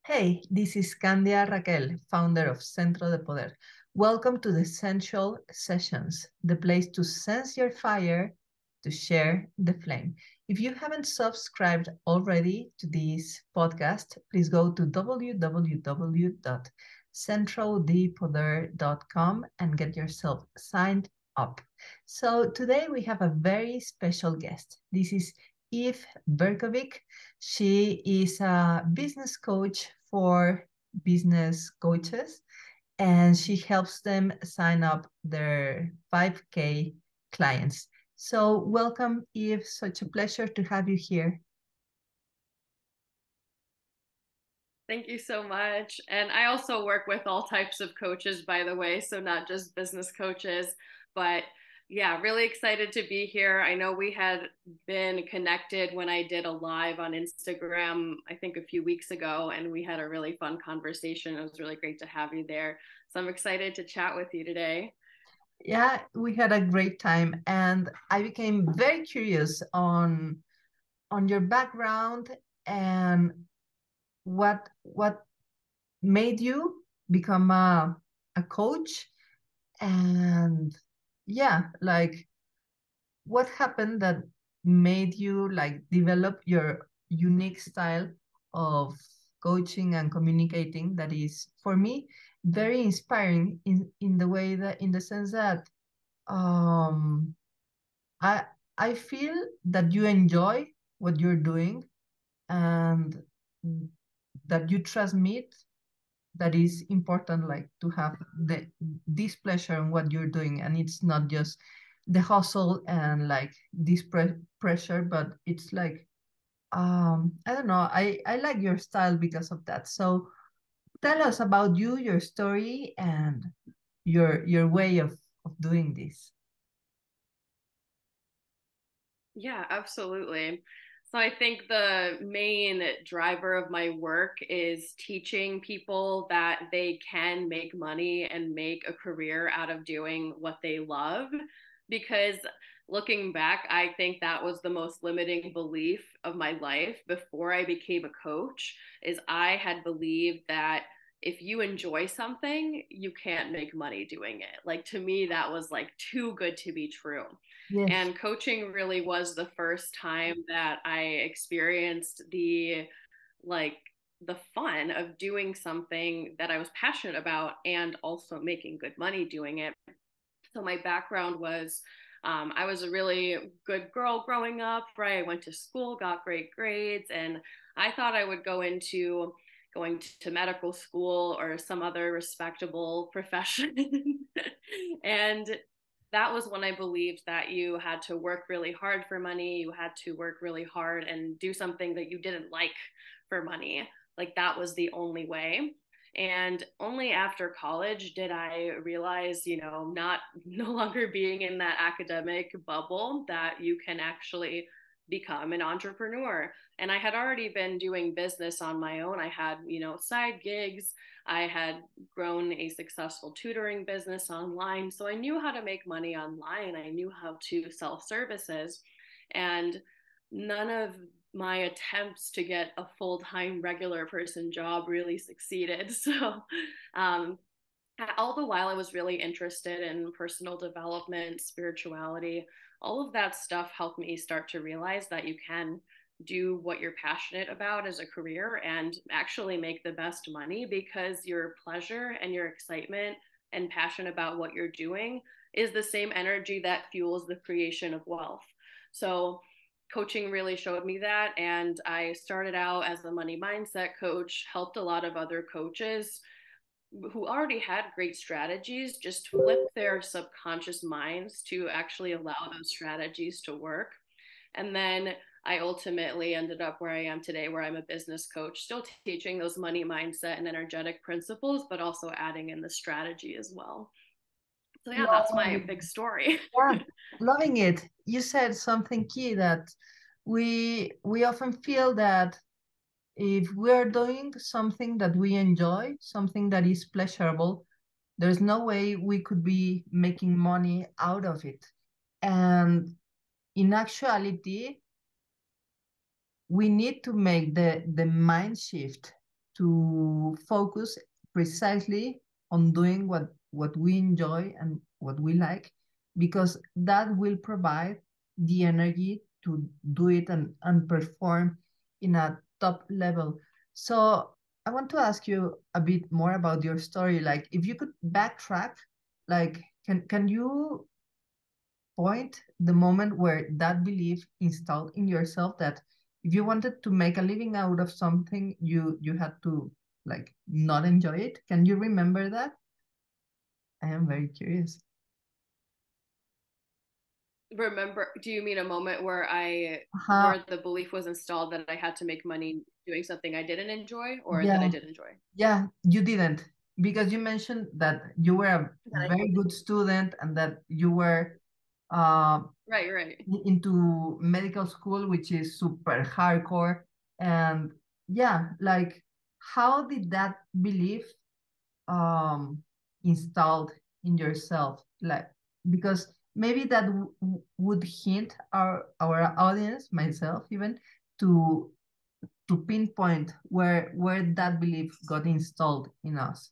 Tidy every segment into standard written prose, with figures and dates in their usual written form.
Hey, this is Candia Raquel, founder of Centro de Poder. Welcome to the Sensual Sessions, the place to sense your fire, to share the flame. If you haven't subscribed already to this podcast, please go to www.centrodepoder.com and get yourself signed up. So today we have a very special guest. This is Eve Berkovich. She is a business coach for business coaches, and she helps them sign up their 5K clients. So welcome, Eve. Such a pleasure to have you here. Thank you so much. And I also work with all types of coaches, by the way, so not just business coaches, but yeah, really excited to be here. I know we had been connected when I did a live on Instagram, I think a few weeks ago, and we had a really fun conversation. It was really great to have you there. So I'm excited to chat with you today. Yeah, we had a great time, and I became very curious on your background and what made you become a coach, and yeah, like what happened that made you like develop your unique style of coaching and communicating that is for me very inspiring in the way that in the sense that um i I feel that you enjoy what you're doing, and that you transmit that is important, like to have this pleasure in what you're doing, and it's not just the hustle and like this pressure, but it's like I don't know, I like your style because of that. So tell us about you, your story, and your way of doing this. Yeah, absolutely. So I think the main driver of my work is teaching people that they can make money and make a career out of doing what they love. Because looking back, I think that was the most limiting belief of my life before I became a coach, is I had believed that if you enjoy something, you can't make money doing it. Like to me, that was like too good to be true. Yes. And coaching really was the first time that I experienced like the fun of doing something that I was passionate about and also making good money doing it. So my background was I was a really good girl growing up, right? I went to school, got great grades, and I thought I would go into going to medical school or some other respectable profession. And that was when I believed that you had to work really hard for money, you had to work really hard and do something that you didn't like for money. Like that was the only way. And only after college did I realize, not no longer being in that academic bubble, that you can actually become an entrepreneur. And I had already been doing business on my own. I had, side gigs. I had grown a successful tutoring business online. So I knew how to make money online. I knew how to sell services. And none of my attempts to get a full-time regular person job really succeeded. So um, all the while I was really interested in personal development, spirituality, all of that stuff helped me start to realize that you can do what you're passionate about as a career and actually make the best money, because your pleasure and your excitement and passion about what you're doing is the same energy that fuels the creation of wealth. So coaching really showed me that, and I started out as a money mindset coach, helped a lot of other coaches who already had great strategies just flip their subconscious minds to actually allow those strategies to work. And then I ultimately ended up where I am today, where I'm a business coach, still teaching those money mindset and energetic principles, but also adding in the strategy as well. So yeah, that's my big story. Yeah, loving it. You said something key that we often feel that if we're doing something that we enjoy, something that is pleasurable, there's no way we could be making money out of it. And in actuality, we need to make the mind shift to focus precisely on doing what we enjoy and what we like, because that will provide the energy to do it and perform in a top level. So I want to ask you a bit more about your story. Like, if you could backtrack, like, can you point the moment where that belief installed in yourself that if you wanted to make a living out of something, you had to like not enjoy it? Can you remember that? I am very curious. Remember, do you mean a moment where Uh, the belief was installed that I had to make money doing something I didn't enjoy, or that I yeah, did enjoy? yeah, you didn't, because you mentioned that you were a That I very did. good student and that you were uh, Right, right. into medical school, which is super hardcore. And yeah, like, how did that belief um installed in yourself? Like, because maybe that would hint our audience, myself even, to pinpoint where that belief got installed in us.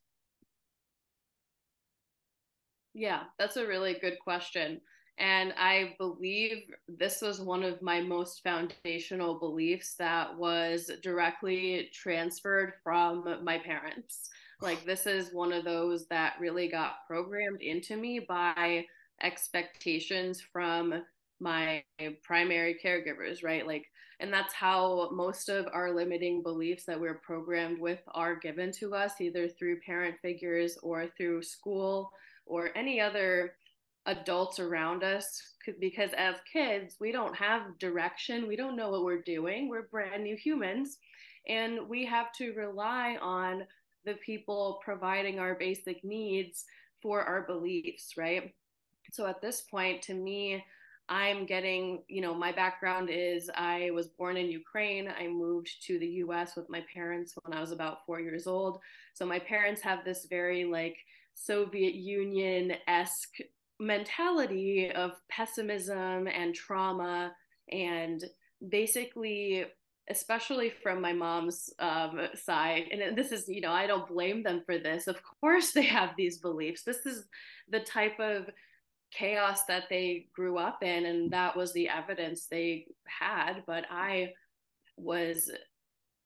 Yeah, that's a really good question. And I believe this was one of my most foundational beliefs that was directly transferred from my parents. Like, this is one of those that really got programmed into me by expectations from my primary caregivers, right? Like, and that's how most of our limiting beliefs that we're programmed with are given to us, either through parent figures or through school or any other adults around us, because as kids we don't have direction, we don't know what we're doing, we're brand new humans, and we have to rely on the people providing our basic needs for our beliefs, right? So at this point, to me, I'm getting, my background is I was born in Ukraine. I moved to the US with my parents when I was about 4 years old. So my parents have this very like Soviet Union esque mentality of pessimism and trauma. And basically, especially from my mom's side, and this is, I don't blame them for this. Of course, they have these beliefs. This is the type of chaos that they grew up in, and that was the evidence they had. But I was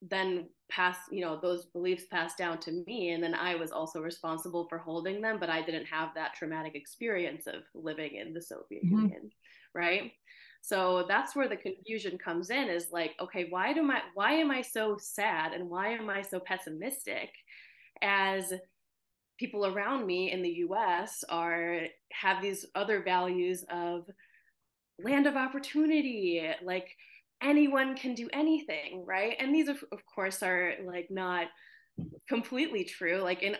then passed, those beliefs passed down to me, and then I was also responsible for holding them, but I didn't have that traumatic experience of living in the Soviet Mhm. Union, right? So that's where the confusion comes in, is like, okay, why am I so sad and why am I so pessimistic, as people around me in the US have these other values of land of opportunity, like anyone can do anything, right? And these of course are like not completely true. Like in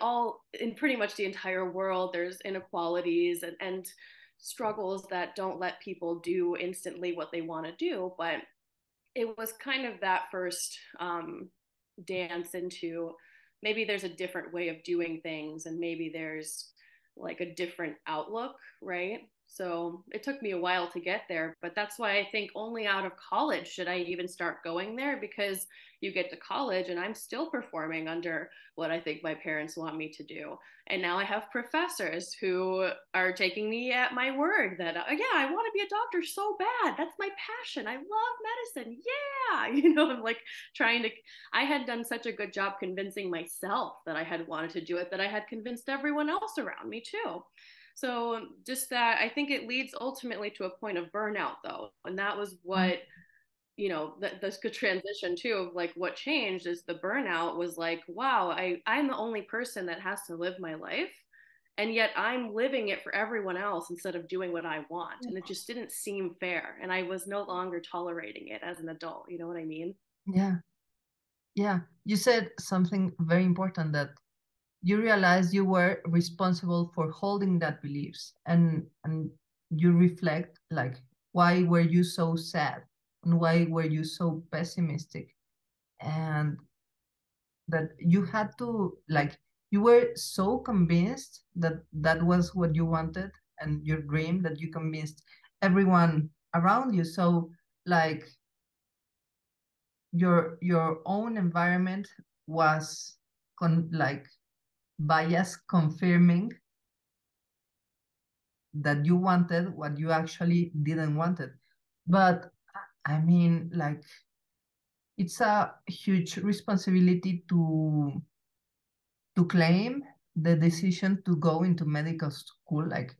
pretty much the entire world, there's inequalities and struggles that don't let people do instantly what they want to do. But it was kind of that first dance into, maybe there's a different way of doing things, and maybe there's like a different outlook, right? So it took me a while to get there, but that's why I think only out of college should I even start going there, because you get to college and I'm still performing under what I think my parents want me to do. And now I have professors who are taking me at my word that, yeah, I want to be a doctor so bad. That's my passion. I love medicine. Yeah. I'm like trying to, I had done such a good job convincing myself that I had wanted to do it, that I had convinced everyone else around me too. So just that, I think it leads ultimately to a point of burnout, though. And that was what, this could transition to, of like what changed is the burnout was like, wow, I'm the only person that has to live my life. And yet I'm living it for everyone else instead of doing what I want. And it just didn't seem fair. And I was no longer tolerating it as an adult. You know what I mean? Yeah, yeah. You said something very important, that you realized you were responsible for holding that beliefs, and you reflect like, why were you so sad and why were you so pessimistic, and that you had to, like, you were so convinced that that was what you wanted and your dream, that you convinced everyone around you. So like, your own environment was like bias confirming that you wanted what you actually didn't want it. But I mean, like, it's a huge responsibility to claim the decision to go into medical school. Like,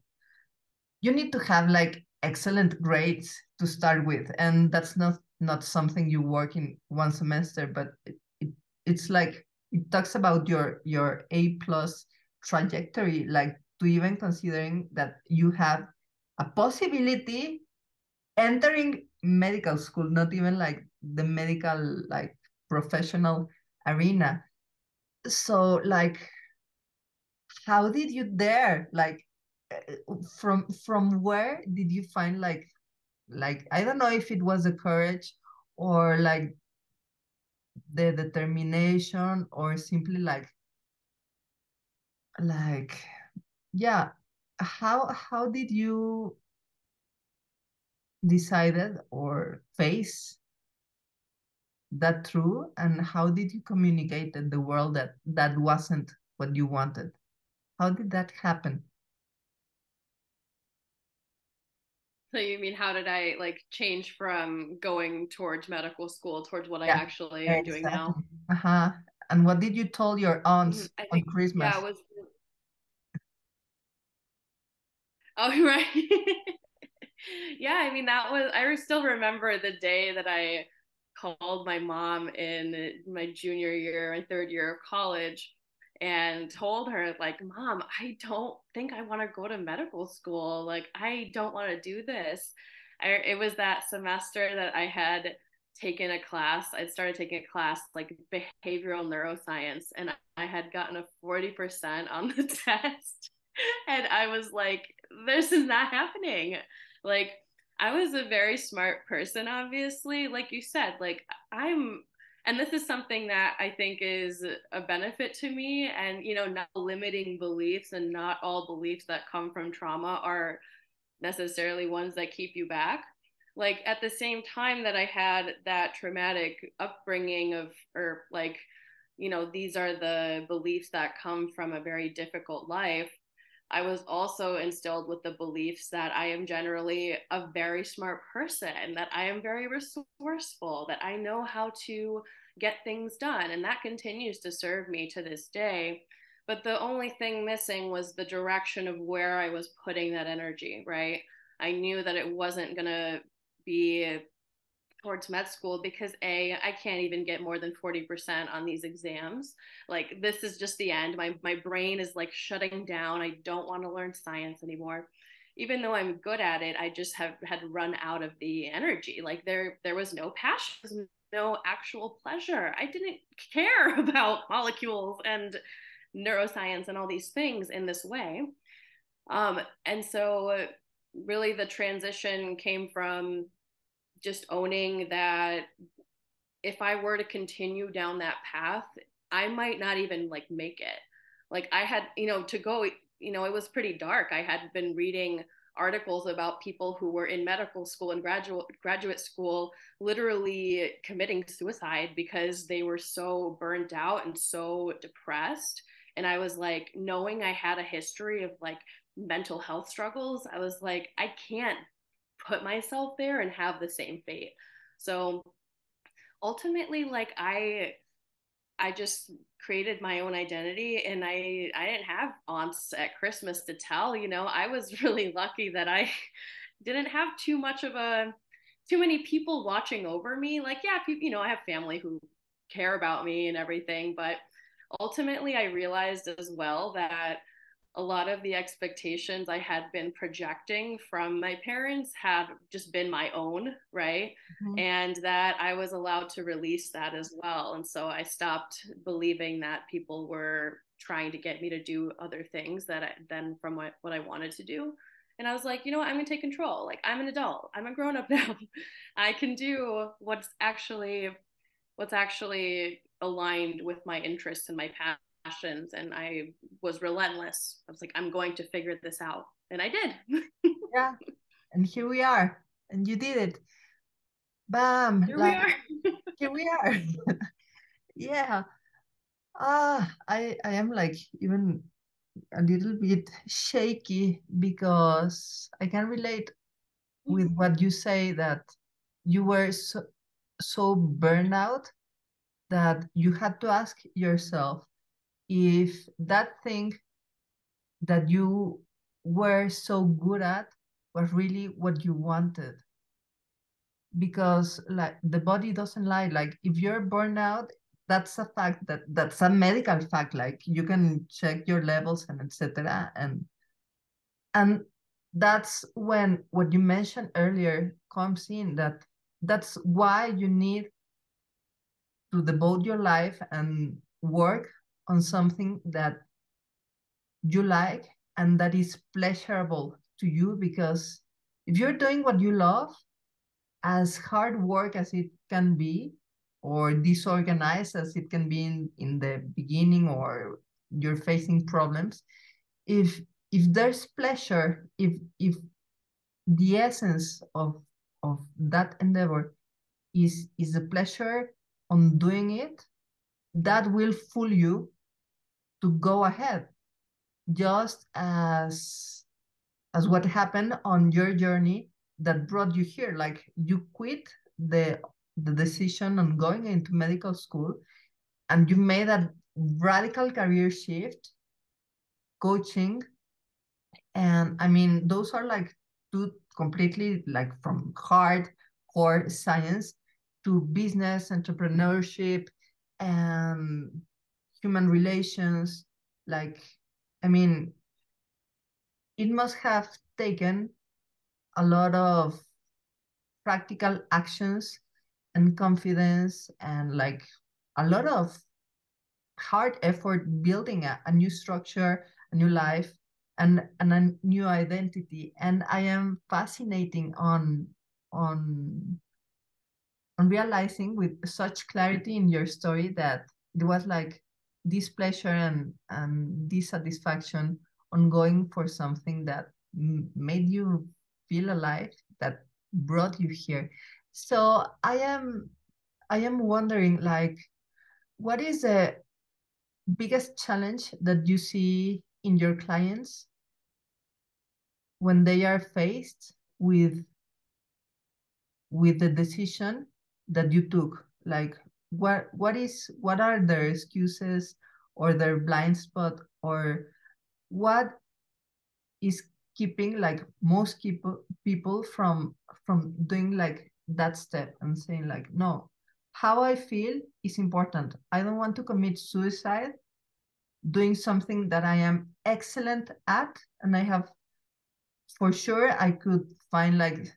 you need to have like excellent grades to start with, and that's not something you work in one semester, but it's like it talks about your A plus trajectory, like to even considering that you have a possibility entering medical school, not even like the medical like professional arena. So like, how did you dare, like, from where did you find like I don't know if it was the courage or like the determination or simply like yeah, how did you decided or face that true, and how did you communicate in the world that that wasn't what you wanted? How did that happen? So you mean how did I like change from going towards medical school towards what I Yeah, actually am doing exactly. now? Uh-huh. And what did you tell your Mhm. aunts I on think yeah, Christmas? it was oh right. Yeah, I mean that was I still remember the day that I called my mom in my junior year and third year of college and told her like, "Mom, I don't think I want to go to medical school. Like I don't want to do this." It was that semester that I had taken a class. I'd started taking a class like behavioral neuroscience and I had gotten a 40% on the test. And I was like, this is not happening. Like, I was a very smart person, obviously. Like you said, like, and this is something that I think is a benefit to me. And, not limiting beliefs and not all beliefs that come from trauma are necessarily ones that keep you back. Like, at the same time that I had that traumatic upbringing or like, these are the beliefs that come from a very difficult life. I was also instilled with the beliefs that I am generally a very smart person, that I am very resourceful, that I know how to get things done. And that continues to serve me to this day. But the only thing missing was the direction of where I was putting that energy, right? I knew that it wasn't going to be towards med school because I can't even get more than 40% on these exams. Like this is just the end. My brain is like shutting down. I don't want to learn science anymore. Even though I'm good at it, I just have had run out of the energy. Like there was no passion, no actual pleasure. I didn't care about molecules and neuroscience and all these things in this way. And so really the transition came from just owning that if I were to continue down that path, I might not even like make it. Like I had, to go, it was pretty dark. I had been reading articles about people who were in medical school and graduate school literally committing suicide because they were so burnt out and so depressed. And I was like, knowing I had a history of like mental health struggles, I was like, I can't put myself there and have the same fate. So ultimately, like I just created my own identity and I didn't have aunts at Christmas to tell, I was really lucky that I didn't have too many people watching over me. Like, yeah, people, I have family who care about me and everything, but ultimately I realized as well that a lot of the expectations I had been projecting from my parents had just been my own, right? Mhm. And that I was allowed to release that as well. And so I stopped believing that people were trying to get me to do other things than from what I wanted to do. And I was like, you know what? I'm going to take control. Like, I'm an adult. I'm a grown up now. I can do what's actually aligned with my interests and my passions. And I was relentless. I was like, I'm going to figure this out. And I did. Yeah, and here we are, and you did it. Bam, Here we like are. here we are. Yeah. I am like even a little bit shaky because I can relate with what you say that you were so burned out that you had to ask yourself if that thing that you were so good at was really what you wanted. Because like the body doesn't lie. Like if you're burned out, that's a fact, that's a medical fact. Like you can check your levels and etc. And that's when what you mentioned earlier comes in, that that's why you need to devote your life and work on something that you like and that is pleasurable to you. Because if you're doing what you love, as hard work as it can be, or disorganized as it can be in the beginning, or you're facing problems, if there's pleasure, if the essence of that endeavor is the pleasure on doing it, that will fool you to go ahead, just as what happened on your journey that brought you here. Like you quit the decision on going into medical school, and you made a radical career shift, coaching. And I mean, those are like two completely, like, from hard core science to business, entrepreneurship, and human relations. Like, I mean, it must have taken a lot of practical actions and confidence, and like a lot of hard effort building a new structure, a new life, and a new identity. And I am fascinating on on realizing with such clarity in your story that there was like this pleasure and dissatisfaction on going for something that made you feel alive, that brought you here. So I am wondering, like, what is the biggest challenge that you see in your clients when they are faced with the decision that you took? Like, what are their excuses, or their blind spot, or what is keeping like most people from doing like that step and saying like, no, how I feel is important. I don't want to commit suicide doing something that I am excellent at, and I have, for sure I could find like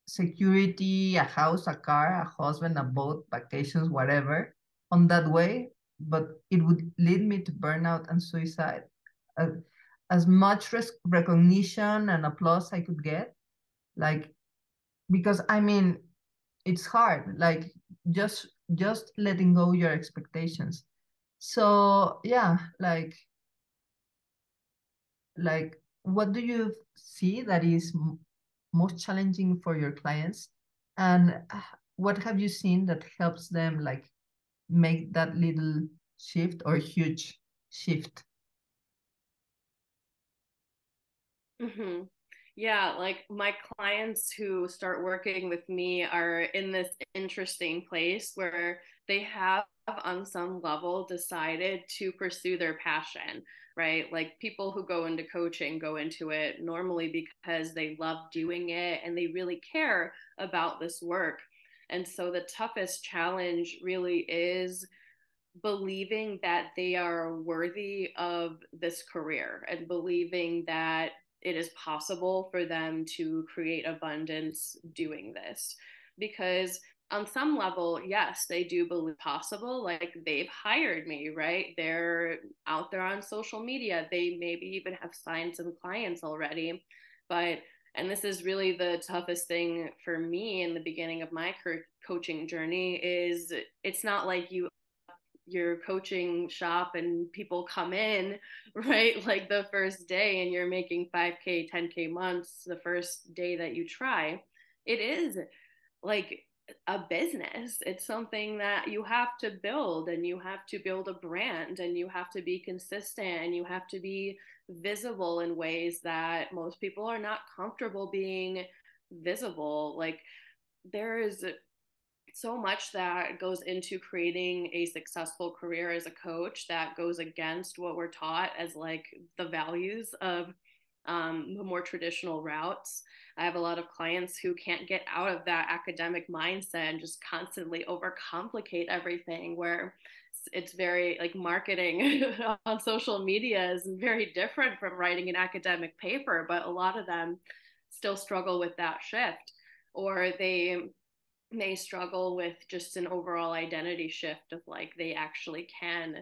security, a house, a car, a husband, a boat, vacations, whatever, on that way, but it would lead me to burnout and suicide. Uh, as much recognition and applause I could get, like, because I mean, it's hard, like, just letting go your expectations. So yeah, like what do you see that is most challenging for your clients, and what have you seen that helps them like make that little shift or huge shift? Mm-hmm. Yeah, like my clients who start working with me are in this interesting place where they have, on some level, decided to pursue their passion, right? Like people who go into coaching go into it normally because they love doing it and they really care about this work. And so the toughest challenge really is believing that they are worthy of this career and believing that it is possible for them to create abundance doing this. Because on some level, yes, they do believe possible. Like they've hired me, right? They're out there on social media. They maybe even have signed some clients already. But, and this is really the toughest thing for me in the beginning of my coaching journey, is it's not like your coaching shop and people come in, right? Like the first day and you're making 5K, 10K months the first day that you try. It is like a business. It's something that you have to build, and you have to build a brand, and you have to be consistent, and you have to be visible in ways that most people are not comfortable being visible. Like, there is so much that goes into creating a successful career as a coach that goes against what we're taught as like the values of the more traditional routes. I have a lot of clients who can't get out of that academic mindset and just constantly overcomplicate everything, where it's very like marketing on social media is very different from writing an academic paper, but a lot of them still struggle with that shift, or they may struggle with just an overall identity shift of like they actually can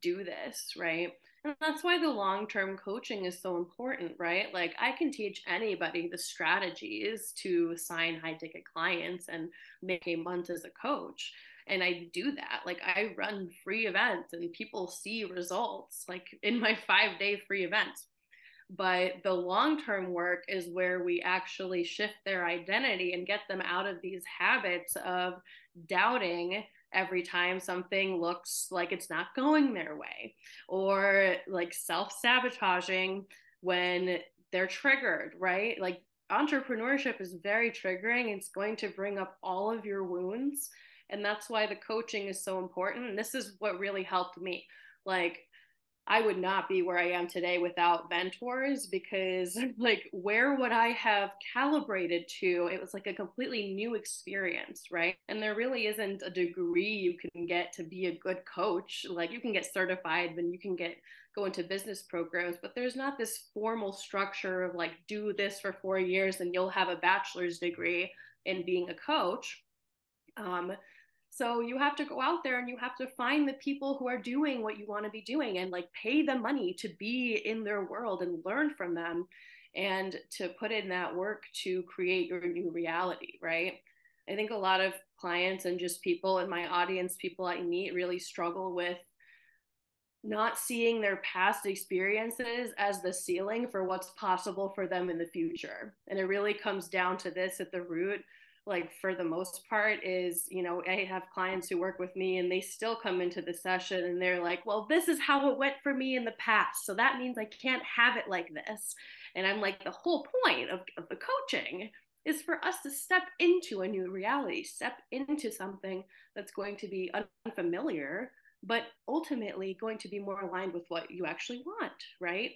do this, right? And that's why the long-term coaching is so important, right? Like, I can teach anybody the strategies to sign high-ticket clients and make a month as a coach, and I do that. Like, I run free events and people see results like in my 5-day free events. But the long term work is where we actually shift their identity and get them out of these habits of doubting every time something looks like it's not going their way, or like self sabotaging when they're triggered, right? Like, entrepreneurship is very triggering. It's going to bring up all of your wounds. And that's why the coaching is so important. And this is what really helped me. Like, I would not be where I am today without mentors, because like, where would I have calibrated to? It was like a completely new experience, right? And there really isn't a degree you can get to be a good coach. Like, you can get certified, then you can go into business programs, but there's not this formal structure of like, do this for 4 years and you'll have a bachelor's degree in being a coach. Um, so you have to go out there and you have to find the people who are doing what you want to be doing, and like pay them money to be in their world and learn from them, and to put in that work to create your new reality, right? I think a lot of clients and just people in my audience, people I meet, really struggle with not seeing their past experiences as the ceiling for what's possible for them in the future. And it really comes down to this at the root. Like, for the most part, is, I have clients who work with me and they still come into the session and they're like, well, this is how it went for me in the past, so that means I can't have it like this. And I'm like, the whole point of the coaching is for us to step into a new reality, step into something that's going to be unfamiliar, but ultimately going to be more aligned with what you actually want, right?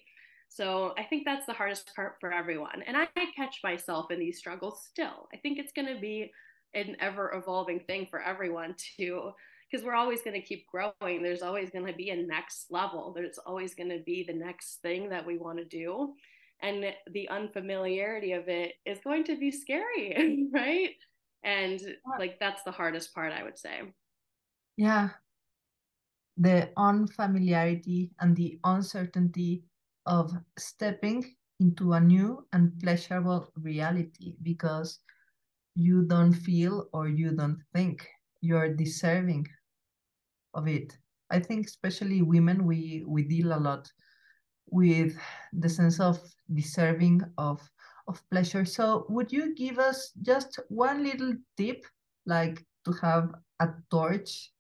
So I think that's the hardest part for everyone. And I catch myself in these struggles still. I think it's going to be an ever evolving thing for everyone too, because we're always going to keep growing. There's always going to be a next level. There's always going to be the next thing that we want to do. And the unfamiliarity of it is going to be scary, right? And like, that's the hardest part, I would say. Yeah, the unfamiliarity and the uncertainty of stepping into a new and pleasurable reality, because you don't feel or you don't think you're deserving of it. I think especially women, we deal a lot with the sense of deserving of pleasure. So would you give us just one little tip, like to have a torch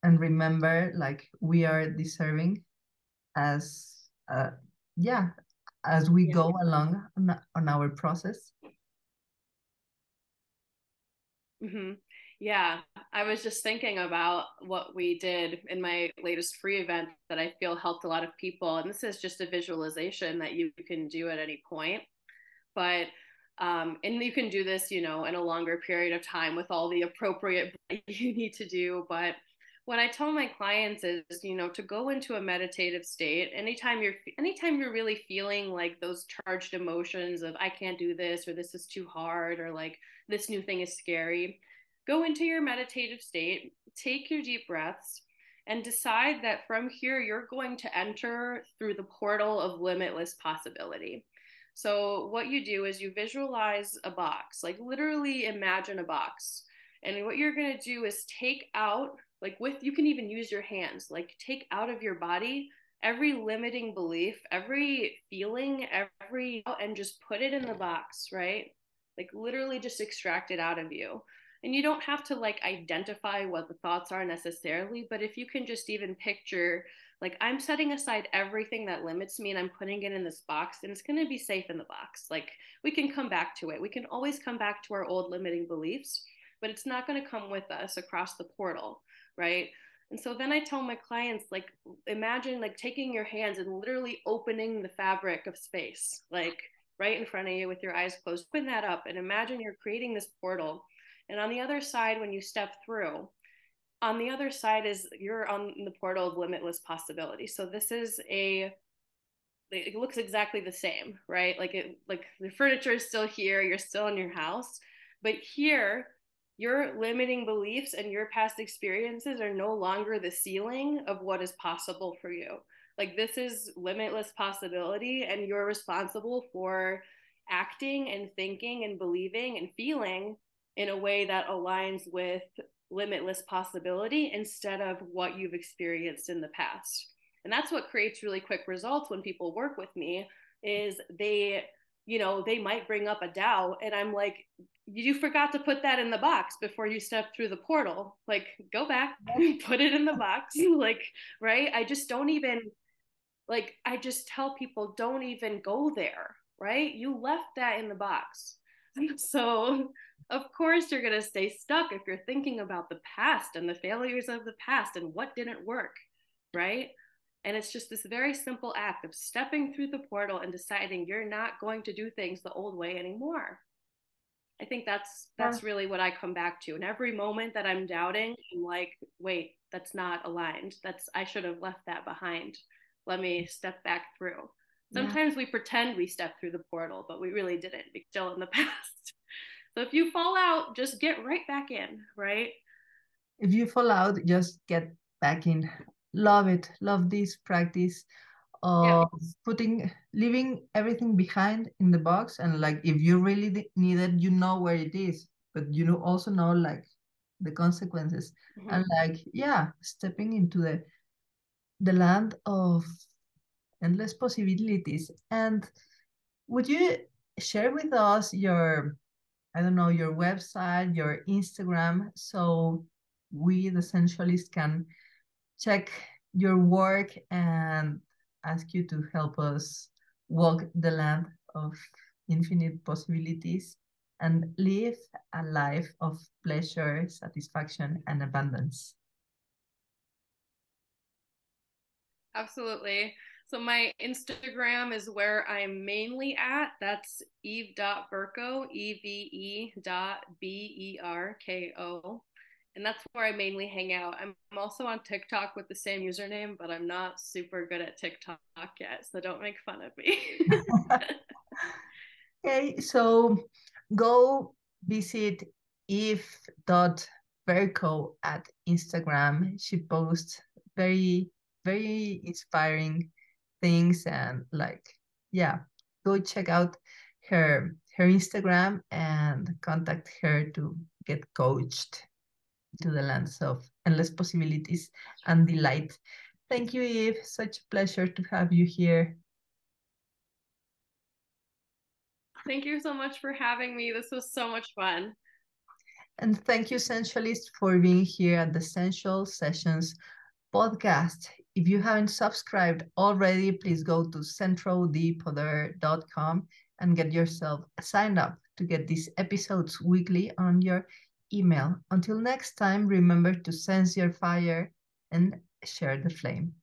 and remember like we are deserving as yeah, as we Yeah. go along on our process? Mm-hmm. Yeah, I was just thinking about what we did in my latest free event that I feel helped a lot of people. And this is just a visualization that you can do at any point. But, and you can do this, in a longer period of time with all the appropriate you need to do. But what I tell my clients is, to go into a meditative state anytime you're really feeling like those charged emotions of I can't do this, or this is too hard, or like this new thing is scary. Go into your meditative state, take your deep breaths, and decide that from here you're going to enter through the portal of limitless possibility. So, what you do is you visualize a box, like literally imagine a box. And what you're going to do is take out, like, you can even use your hands, like take out of your body every limiting belief, every feeling, and just put it in the box, right? Like, literally just extract it out of you. And you don't have to like identify what the thoughts are necessarily, but if you can just even picture, like, I'm setting aside everything that limits me and I'm putting it in this box, and it's going to be safe in the box. Like, we can come back to it. We can always come back to our old limiting beliefs, but it's not going to come with us across the portal, right? And so then I tell my clients, like, imagine like taking your hands and literally opening the fabric of space, like right in front of you with your eyes closed. Open that up and imagine you're creating this portal. And on the other side, when you step through, on the other side is you're on the portal of limitless possibility. So this is it looks exactly the same, right? Like the furniture is still here, you're still in your house, but here your limiting beliefs and your past experiences are no longer the ceiling of what is possible for you. Like, this is limitless possibility, and you're responsible for acting and thinking and believing and feeling in a way that aligns with limitless possibility instead of what you've experienced in the past. And that's what creates really quick results when people work with me, is they might bring up a doubt and I'm like, you forgot to put that in the box before you step through the portal. Like, go back, put it in the box. Like, right? I just don't even, like, I just tell people, don't even go there, right? You left that in the box. So of course you're going to stay stuck if you're thinking about the past and the failures of the past and what didn't work, right? And it's just this very simple act of stepping through the portal and deciding you're not going to do things the old way anymore. I think that's really what I come back to. And every moment that I'm doubting, I'm like, wait, that's not aligned. I should have left that behind. Let me step back through. Sometimes we pretend we stepped through the portal, but we really didn't. We're still in the past. So if you fall out, just get right back in, right? If you fall out, just get back in. Love it. Love this practice of leaving everything behind in the box. And like, if you really need it, you know where it is, but you also know like the consequences. Mm-hmm. And like, stepping into the land of endless possibilities. And would you share with us your, I don't know, your website, your Instagram, so we, the sensualists, can check your work and ask you to help us walk the land of infinite possibilities and live a life of pleasure, satisfaction, and abundance? Absolutely. So my Instagram is where I'm mainly at. That's eve.berko, eve.berko. And that's where I mainly hang out. I'm also on TikTok with the same username, but I'm not super good at TikTok yet, so don't make fun of me. Okay, so go visit eve.berko at Instagram. She posts very, very inspiring things, and go check out her Instagram and contact her to get coached to the lands of endless possibilities and delight. Thank you, Eve. Such a pleasure to have you here. Thank you so much for having me. This was so much fun. And thank you, Sensualist, for being here at the Sensual Sessions podcast. If you haven't subscribed already, please go to centrodepoder.com and get yourself signed up to get these episodes weekly on your email. Until next time, remember to sense your fire and share the flame.